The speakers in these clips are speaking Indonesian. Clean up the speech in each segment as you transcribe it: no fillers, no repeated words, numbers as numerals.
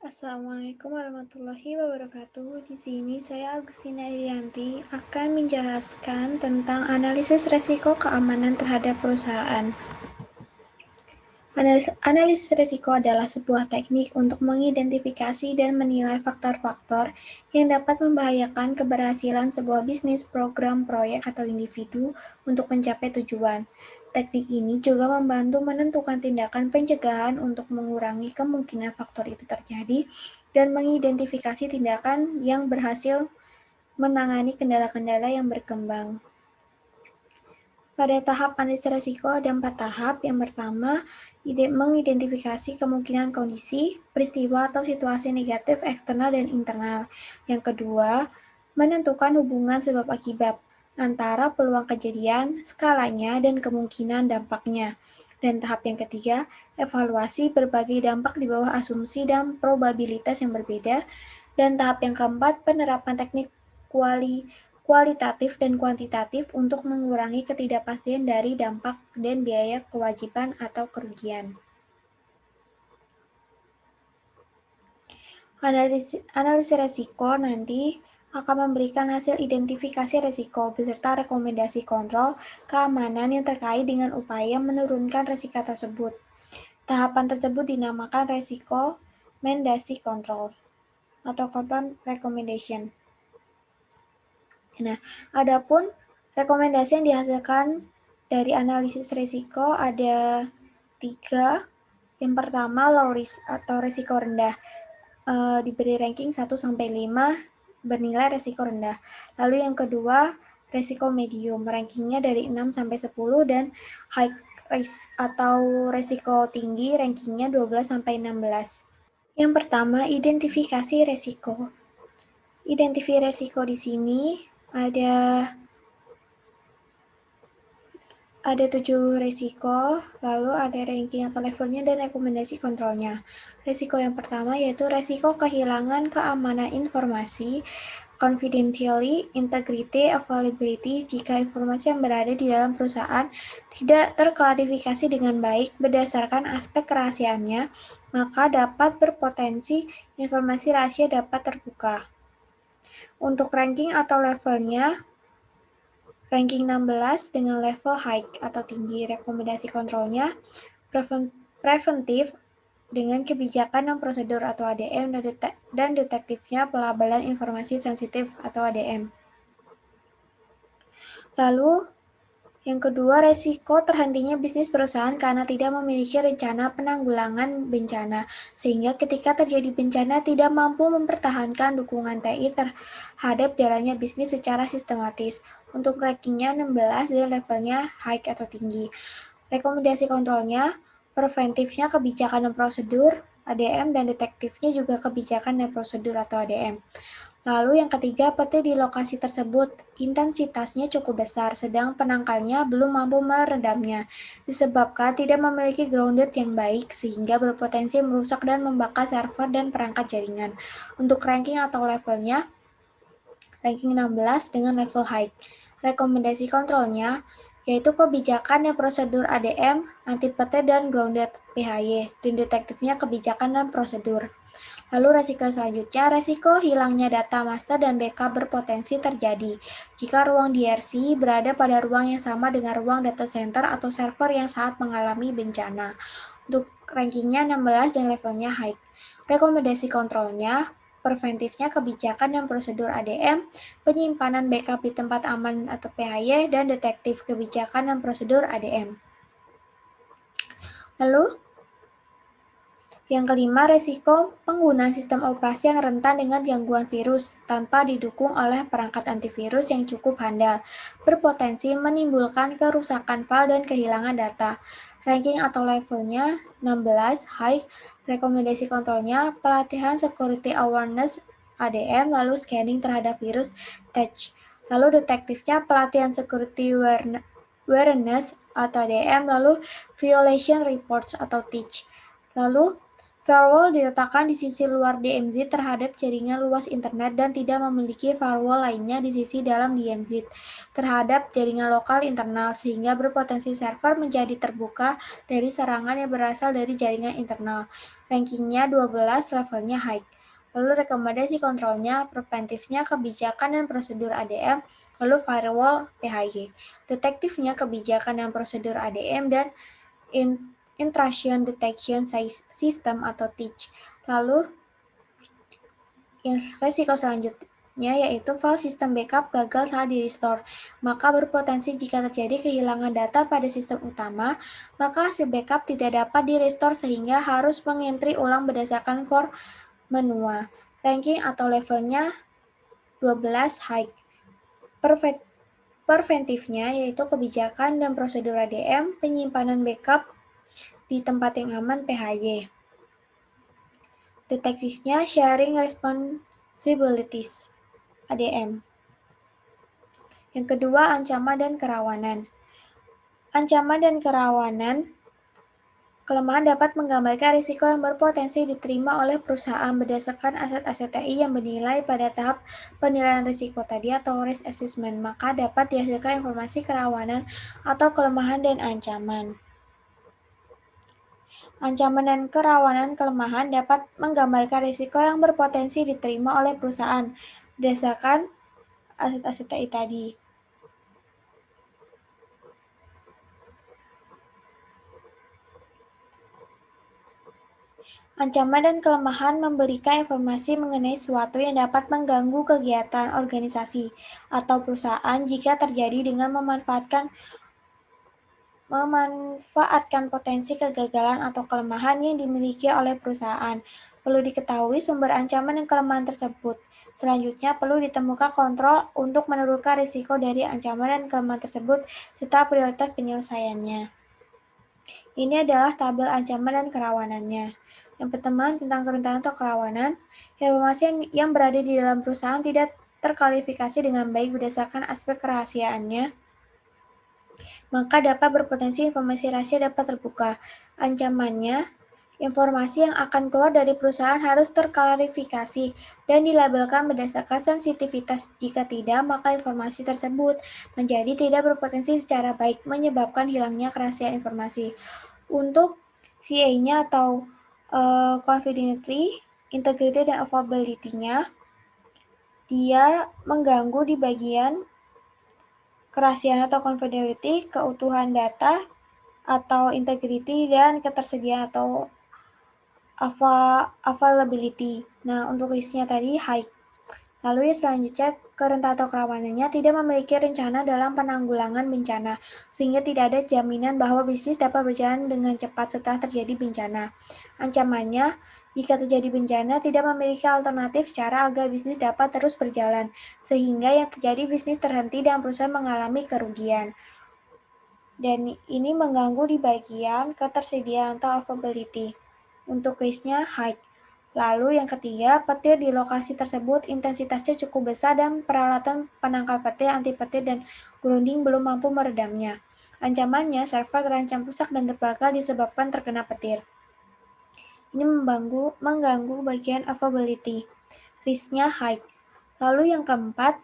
Assalamualaikum warahmatullahi wabarakatuh. Di sini saya Agustina Irianti akan menjelaskan tentang analisis resiko keamanan terhadap perusahaan. Analisis risiko adalah sebuah teknik untuk mengidentifikasi dan menilai faktor-faktor yang dapat membahayakan keberhasilan sebuah bisnis, program, proyek, atau individu untuk mencapai tujuan. Teknik ini juga membantu menentukan tindakan pencegahan untuk mengurangi kemungkinan faktor itu terjadi dan mengidentifikasi tindakan yang berhasil menangani kendala-kendala yang berkembang. Pada tahap analisis risiko ada 4 tahap. Yang pertama, mengidentifikasi kemungkinan kondisi, peristiwa atau situasi negatif eksternal dan internal. Yang kedua, menentukan hubungan sebab akibat antara peluang kejadian, skalanya, dan kemungkinan dampaknya. Dan tahap yang ketiga, evaluasi berbagai dampak di bawah asumsi dan probabilitas yang berbeda. Dan tahap yang keempat, penerapan teknik kualitatif dan kuantitatif untuk mengurangi ketidakpastian dari dampak dan biaya kewajiban atau kerugian. Analisis resiko nanti akan memberikan hasil identifikasi resiko beserta rekomendasi kontrol keamanan yang terkait dengan upaya menurunkan resiko tersebut. Tahapan tersebut dinamakan rekomendasi kontrol atau control recommendation. Nah, adapun rekomendasi yang dihasilkan dari analisis risiko ada 3. Yang pertama, low risk atau risiko rendah. Diberi ranking 1-5, bernilai risiko rendah. Lalu yang kedua, risiko medium, rankingnya dari 6-10, dan high risk atau risiko tinggi, rankingnya 12-16. Yang pertama, identifikasi risiko. Identifikasi risiko di sini ada 7 risiko, lalu ada ranking atau levelnya dan rekomendasi kontrolnya. Risiko yang pertama yaitu risiko kehilangan keamanan informasi, confidentiality, integrity, availability. Jika informasi yang berada di dalam perusahaan tidak terklarifikasi dengan baik berdasarkan aspek kerahasiaannya, maka dapat berpotensi informasi rahasia dapat terbuka. Untuk ranking atau levelnya, ranking 16 dengan level high atau tinggi. Rekomendasi kontrolnya preventif dengan kebijakan dan prosedur atau ADM dan detektifnya pelabelan informasi sensitif atau ADM. Lalu yang kedua, resiko terhentinya bisnis perusahaan karena tidak memiliki rencana penanggulangan bencana, sehingga ketika terjadi bencana tidak mampu mempertahankan dukungan TI terhadap jalannya bisnis secara sistematis. Untuk rankingnya 16 dan levelnya high atau tinggi. Rekomendasi kontrolnya, preventifnya kebijakan dan prosedur, ADM, dan detektifnya juga kebijakan dan prosedur atau ADM. Lalu yang ketiga, petir di lokasi tersebut intensitasnya cukup besar, sedang penangkalnya belum mampu meredamnya, disebabkan tidak memiliki grounded yang baik, sehingga berpotensi merusak dan membakar server dan perangkat jaringan. Untuk ranking atau levelnya, ranking 16 dengan level high. Rekomendasi kontrolnya, yaitu kebijakan dan prosedur ADM, anti petir dan grounded PHY, dan detektifnya kebijakan dan prosedur. Lalu resiko selanjutnya, resiko hilangnya data master dan backup berpotensi terjadi jika ruang DRC berada pada ruang yang sama dengan ruang data center atau server yang saat mengalami bencana. Untuk rankingnya 16 dan levelnya high. Rekomendasi kontrolnya, preventifnya kebijakan dan prosedur ADM, penyimpanan backup di tempat aman atau PHY, dan detektif kebijakan dan prosedur ADM. Lalu, yang kelima, resiko penggunaan sistem operasi yang rentan dengan gangguan virus tanpa didukung oleh perangkat antivirus yang cukup handal, berpotensi menimbulkan kerusakan file dan kehilangan data. Ranking atau levelnya 16, high, rekomendasi kontrolnya, pelatihan security awareness ADM, lalu scanning terhadap virus touch. Lalu detektifnya pelatihan security awareness atau ADM, lalu violation reports atau TEACH. Lalu firewall diletakkan di sisi luar DMZ terhadap jaringan luas internet dan tidak memiliki firewall lainnya di sisi dalam DMZ terhadap jaringan lokal internal, sehingga berpotensi server menjadi terbuka dari serangan yang berasal dari jaringan internal. rankingnya 12, levelnya high. Lalu rekomendasi kontrolnya, preventifnya kebijakan dan prosedur ADM, lalu firewall PHY. Detektifnya kebijakan dan prosedur ADM dan intrusion detection system atau TIC. Lalu resiko selanjutnya yaitu file sistem backup gagal saat di-restore. Maka berpotensi jika terjadi kehilangan data pada sistem utama, maka hasil backup tidak dapat di-restore sehingga harus mengentry ulang berdasarkan core menua. Ranking atau levelnya 12 high. Preventifnya yaitu kebijakan dan prosedur ADM, penyimpanan backup di tempat yang aman PHY. Detektifnya sharing responsibilities ADM. Yang kedua, ancaman dan kerawanan. Ancaman dan kerawanan kelemahan dapat menggambarkan risiko yang berpotensi diterima oleh perusahaan berdasarkan aset-aset TI yang bernilai pada tahap penilaian risiko tadi atau risk assessment, maka dapat dihasilkan informasi kerawanan atau kelemahan dan ancaman. Ancaman dan kerawanan kelemahan dapat menggambarkan risiko yang berpotensi diterima oleh perusahaan berdasarkan aset-aset TI tadi. Ancaman dan kelemahan memberikan informasi mengenai sesuatu yang dapat mengganggu kegiatan organisasi atau perusahaan jika terjadi dengan memanfaatkan potensi kegagalan atau kelemahan yang dimiliki oleh perusahaan. Perlu diketahui sumber ancaman dan kelemahan tersebut. Selanjutnya, perlu ditemukan kontrol untuk menurunkan risiko dari ancaman dan kelemahan tersebut serta prioritas penyelesaiannya. Ini adalah tabel ancaman dan kerawanannya. Yang pertama, tentang kerentanan atau kerawanan, informasi yang berada di dalam perusahaan tidak terkualifikasi dengan baik berdasarkan aspek kerahasiaannya, maka dapat berpotensi informasi rahasia dapat terbuka. Ancamannya, informasi yang akan keluar dari perusahaan harus terklarifikasi dan dilabelkan berdasarkan sensitivitas. Jika tidak, maka informasi tersebut menjadi tidak berpotensi secara baik, menyebabkan hilangnya kerahasiaan informasi. Untuk CA-nya atau confidentiality, integrity, dan availability-nya, dia mengganggu di bagian kerahasiaan atau confidentiality, keutuhan data, atau integrity, dan ketersediaan atau availability. Nah, untuk listnya tadi high. Lalu yang selanjutnya, kerentanan atau kerawanannya tidak memiliki rencana dalam penanggulangan bencana, sehingga tidak ada jaminan bahwa bisnis dapat berjalan dengan cepat setelah terjadi bencana. Ancamannya, jika terjadi bencana, tidak memiliki alternatif cara agar bisnis dapat terus berjalan, sehingga yang terjadi bisnis terhenti dan perusahaan mengalami kerugian. Dan ini mengganggu di bagian ketersediaan atau availability. Untuk listnya high. Lalu yang ketiga, petir di lokasi tersebut intensitasnya cukup besar dan peralatan penangkal petir, anti petir, dan grounding belum mampu meredamnya. Ancamannya, server terancam rusak dan terbakar disebabkan terkena petir. Ini mengganggu bagian availability. Risknya high. Lalu yang keempat,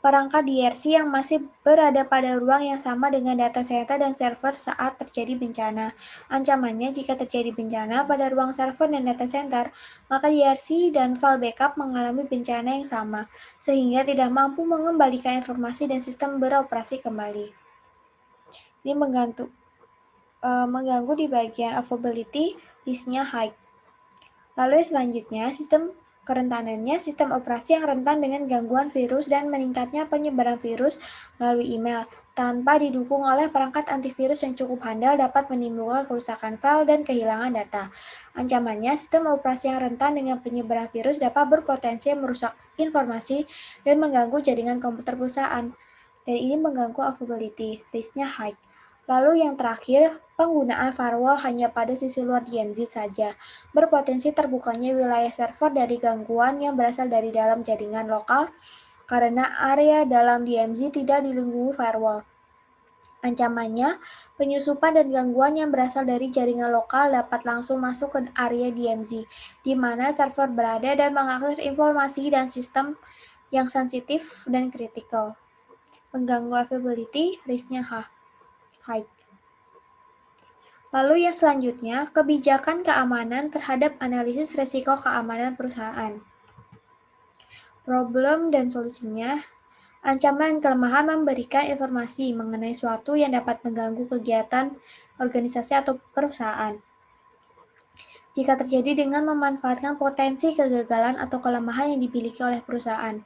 perangkat DRC yang masih berada pada ruang yang sama dengan data center dan server saat terjadi bencana. Ancamannya, jika terjadi bencana pada ruang server dan data center, maka DRC dan file backup mengalami bencana yang sama, sehingga tidak mampu mengembalikan informasi dan sistem beroperasi kembali. Ini mengganggu di bagian availability, listnya high. Lalu selanjutnya, sistem kerentanannya sistem operasi yang rentan dengan gangguan virus dan meningkatnya penyebaran virus melalui email. Tanpa didukung oleh perangkat antivirus yang cukup handal dapat menimbulkan kerusakan file dan kehilangan data. Ancamannya, sistem operasi yang rentan dengan penyebaran virus dapat berpotensi merusak informasi dan mengganggu jaringan komputer perusahaan. Dan ini mengganggu availability, risknya high. Lalu yang terakhir, penggunaan firewall hanya pada sisi luar DMZ saja, berpotensi terbukanya wilayah server dari gangguan yang berasal dari dalam jaringan lokal karena area dalam DMZ tidak dilindungi firewall. Ancamannya, penyusupan dan gangguan yang berasal dari jaringan lokal dapat langsung masuk ke area DMZ, di mana server berada dan mengakses informasi dan sistem yang sensitif dan kritikal. Mengganggu availability, risknya high. Lalu yang selanjutnya, kebijakan keamanan terhadap analisis risiko keamanan perusahaan. Problem dan solusinya, ancaman dan kelemahan memberikan informasi mengenai suatu yang dapat mengganggu kegiatan organisasi atau perusahaan. Jika terjadi dengan memanfaatkan potensi kegagalan atau kelemahan yang dimiliki oleh perusahaan.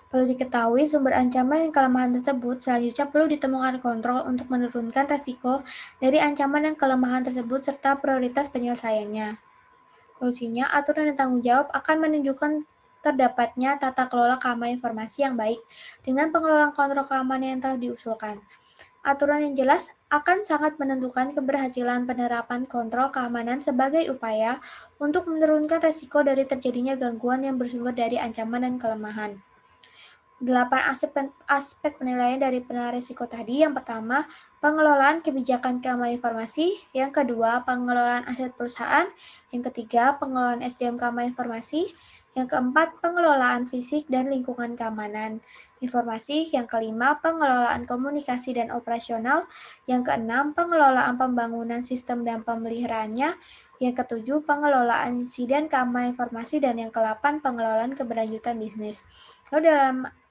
Perlu diketahui sumber ancaman dan kelemahan tersebut, selanjutnya perlu ditemukan kontrol untuk menurunkan resiko dari ancaman dan kelemahan tersebut serta prioritas penyelesaiannya. Solusinya, aturan dan tanggung jawab akan menunjukkan terdapatnya tata kelola keamanan informasi yang baik dengan pengelolaan kontrol keamanan yang telah diusulkan. Aturan yang jelas akan sangat menentukan keberhasilan penerapan kontrol keamanan sebagai upaya untuk menurunkan resiko dari terjadinya gangguan yang bersumber dari ancaman dan kelemahan. 8 aspek penilaian dari penilaian risiko tadi. Yang pertama, pengelolaan kebijakan keamanan informasi. Yang kedua, pengelolaan aset perusahaan. Yang ketiga, pengelolaan SDM keamanan informasi. Yang keempat, pengelolaan fisik dan lingkungan keamanan informasi. Yang kelima, pengelolaan komunikasi dan operasional. Yang keenam, pengelolaan pembangunan sistem dan pemeliharaannya. Yang ketujuh, pengelolaan insiden keamanan informasi. Dan yang kedelapan, pengelolaan keberlanjutan bisnis.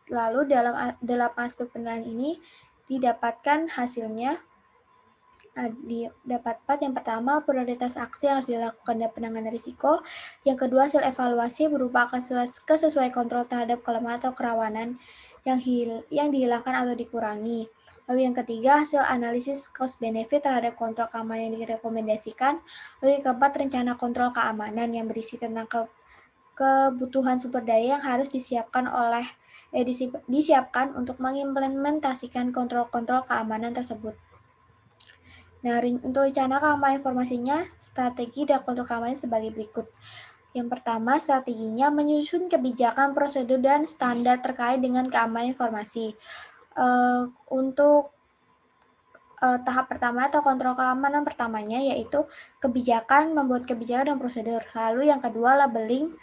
Lalu dalam 8 aspek penilaian ini didapatkan hasilnya dapat yang pertama prioritas aksi yang harus dilakukan dalam penanganan risiko, yang kedua hasil evaluasi berupa kesesuaian kontrol terhadap kelemahan atau kerawanan yang dihilangkan atau dikurangi. Lalu yang ketiga hasil analisis cost benefit terhadap kontrol keamanan yang direkomendasikan. Lalu yang keempat rencana kontrol keamanan yang berisi tentang kebutuhan sumber daya yang harus disiapkan untuk mengimplementasikan kontrol-kontrol keamanan tersebut. Nah, untuk rencana keamanan informasinya, strategi dan kontrol keamanan sebagai berikut. Yang pertama, strateginya menyusun kebijakan, prosedur, dan standar terkait dengan keamanan informasi. Untuk tahap pertama atau kontrol keamanan pertamanya yaitu membuat kebijakan dan prosedur. Lalu yang kedua, labeling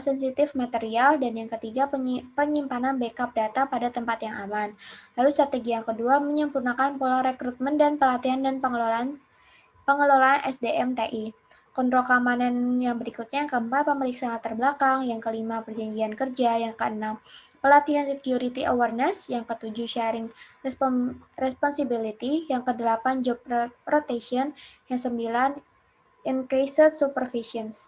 sensitif material, dan yang ketiga penyimpanan backup data pada tempat yang aman. Lalu strategi yang kedua menyempurnakan pola rekrutmen dan pelatihan dan pengelolaan SDM TI. Kontrol keamanan yang berikutnya, yang keempat pemeriksaan latar belakang, yang kelima perjanjian kerja, yang keenam pelatihan security awareness, yang ketujuh sharing responsibility, yang kedelapan job rotation, yang sembilan increased supervisions.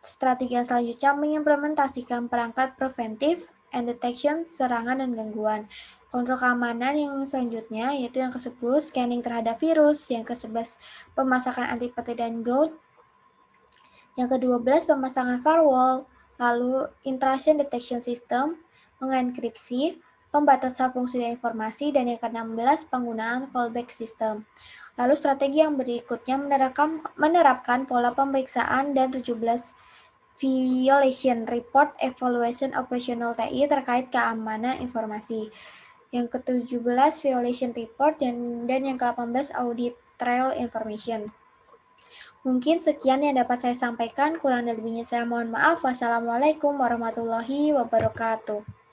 Strategi yang selanjutnya mengimplementasikan perangkat preventif and detection serangan dan gangguan. Kontrol keamanan yang selanjutnya yaitu yang ke-10 scanning terhadap virus, yang ke-11 pemasangan antipati dan growth, yang ke-12 pemasangan firewall, lalu intrusion detection system, mengenkripsi, pembatasan fungsi dan informasi, dan yang ke-16 penggunaan fallback system. Lalu strategi yang berikutnya menerapkan pola pemeriksaan dan 17 Violation Report Evaluation Operational TI terkait keamanan informasi. Yang ke-17 Violation Report dan yang ke-18 Audit Trail Information. Mungkin sekian yang dapat saya sampaikan, kurang dan lebihnya saya mohon maaf. Wassalamualaikum warahmatullahi wabarakatuh.